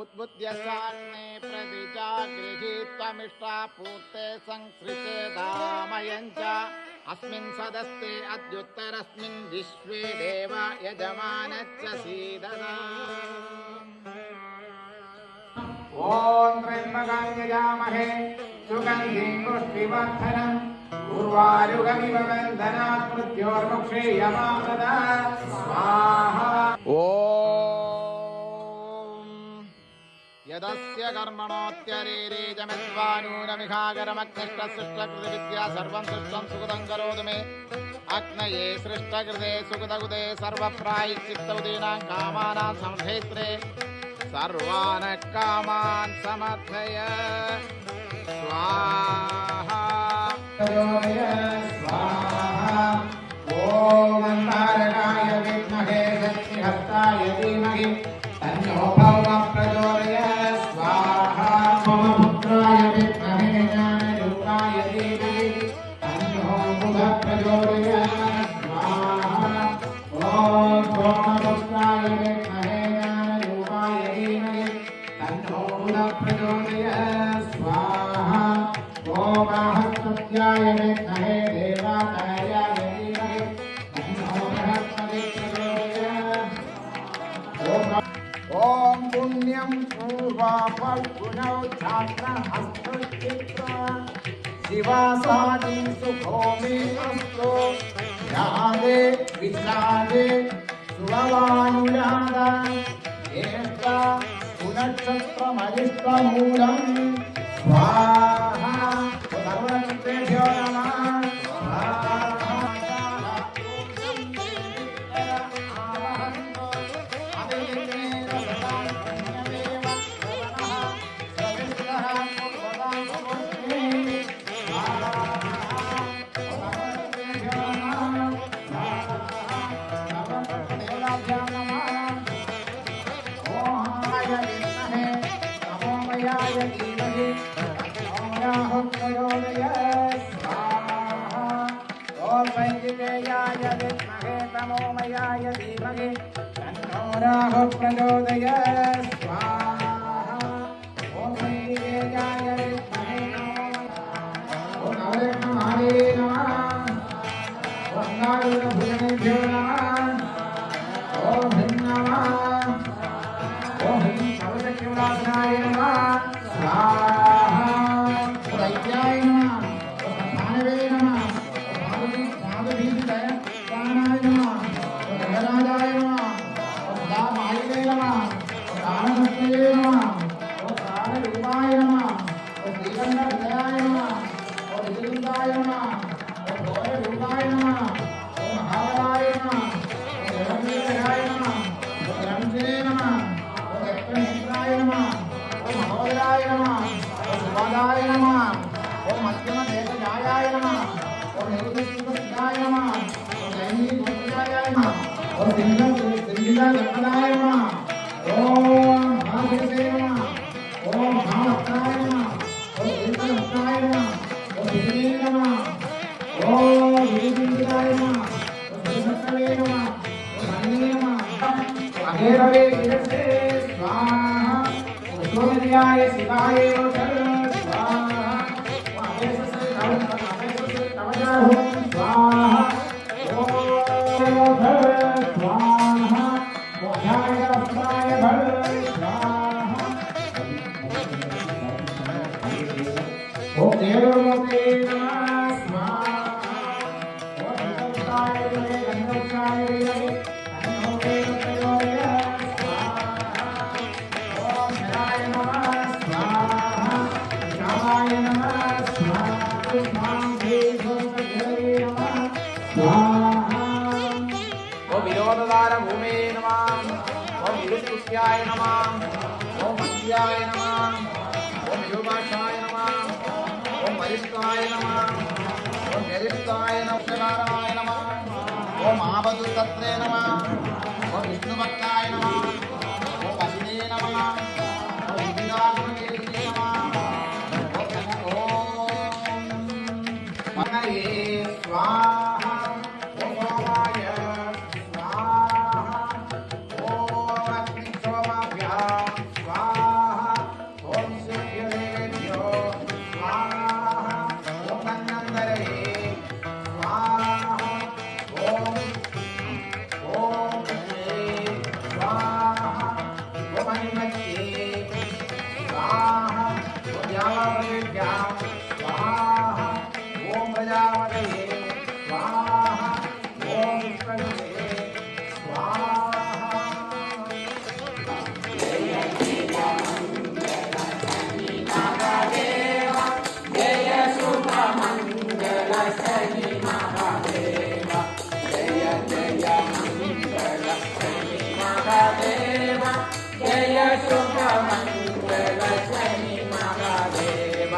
उद्बुद्ध्य साग्ने प्रतिजागृही त्वमिष्टा पूर्ते संसृचेदामयं च अस्मिन् सदस्ते अद्युत्तरस्मिन् विश्वे देव यजमानश्च सीददा ॐ त्र्यम्बकं यजामहे सुगन्धिं पुष्टिवर्धनम् उर्वारुकमिव बन्धनात् मृत्योर्मुक्षीयमामृता स्वाहा यदस्य कर्मणोऽत्यरीरे जमित्वानूनमिहागरमग्निष्टसृष्टकृतिविद्या सर्वं सृष्टं सुकृतं करोतु मे अग्नये सृष्टकृते सुकृतकृते सर्वप्रायश्चित्तौदीनां कामानां समर्थयित्रे सर्वान् कामान् समर्थय स्वाहा स्वाहा ॐ अन्धारकाय विद्महे शक्तिहस्ताय धीमहि तन्नो भौमः प्रचोदयात् स्वाहा मम पुत्राय विद्महे ज्ञानरूपाय धीमहि तन्नो बुधः प्रचोदयात् स्वाहा ॐ सोमपुत्राय विद्महे ज्ञानरूपाय धीमहि तन्नो बुधः प्रचोदयात् स्वाहा ॐ बृहस्पत्याय विद्महे देवाय धीमहि तन्नो बृहस्पतिः प्रचोदयात् ॐ पुण्यं पूर्वाफल्गुणौ छात्रहस्तचित्रा शिवासादि सुखोमि अस्तु यादे विचारे सुरवानुराधा ज्येष्ठा पुनक्षत्रमरिष्टमूलं स्वाहा सर्वकृतेभ्यो नमः तमोमयाय धीमहि तन्नो राहुः प्रचोदयात् स्वाहा ॐ संजीवेयाय विद्महे ॐ नवरत्नमाले नमः ॐ नारायणभुजनेभ्यो नमः ॐ ह्रीं नमः ॐ ह्रीं सर्वशक्तिविलासाय नमः स्वाहा दैत्याय नमः भानवे नमः माधुभीतिदयाय नमः गजराजाय नमः दामायिने नमः दानभक्तये नमः दानरूपाय नमः श्रीगन्धहृदयाय नमः विजयन्ताय नमः भोजरूपाय नमः महाबलाय नमः जगन्वीराय नमः ग्रंथे नमः दक्षिणेन्द्राय नमः महोदयाय नमः सुवादाय नमः मध्यमदेशजायाय नमः निर्दिष्टाय नमः दैनी भक्ताय नमः और सिंहिला जगदाय नमः ओम महादेवे नमः ओम महाभक्ताय नमः और दीर्घभक्ताय नमः और विजये नमः ओम विजयेन्द्राय नमः और श्रीभक्तवे नमः और हरिणे नमः अघेरवे गिरसे स्वाहा विष्णुदेवाय शिवाय स्वाहा अभेशसे स्वाहा स्वाहा मोक्षाय रक्षाय भर स्वाहा ओम देवमते नमः स्वाहा ओम गंगाय रे गंगाय रे नमो देवताय स्वाहा ओम शराय नमः स्वाहा शामाय नमः स्वाहा ओम विरोधदार भूमे नमः ओम विरुत्याय नमः ओम मध्याय नमः ओम विरूपाक्षाय नमः ओम वरिष्ठाय नमः ओम गरिष्ठाय नमः ओम आबदुतत्रे नमः ओम विष्णुभक्ताय नमः ओम वसिने नमः ओम विदाग्ने नमः ओम मनये स्वाहा स्वाहा ओम अग्निशोमाभ्यां स्वाहा मध्ये स्वाहा प्रजापतिभ्यां स्वाहा ॐ प्रजापतये स्वाहा ॐ विष्णवे स्वाहा जय शुभ मंगल शनि महादेव जय जय मंगल शनि महादेव जय शुभ मंगल शनि महादेव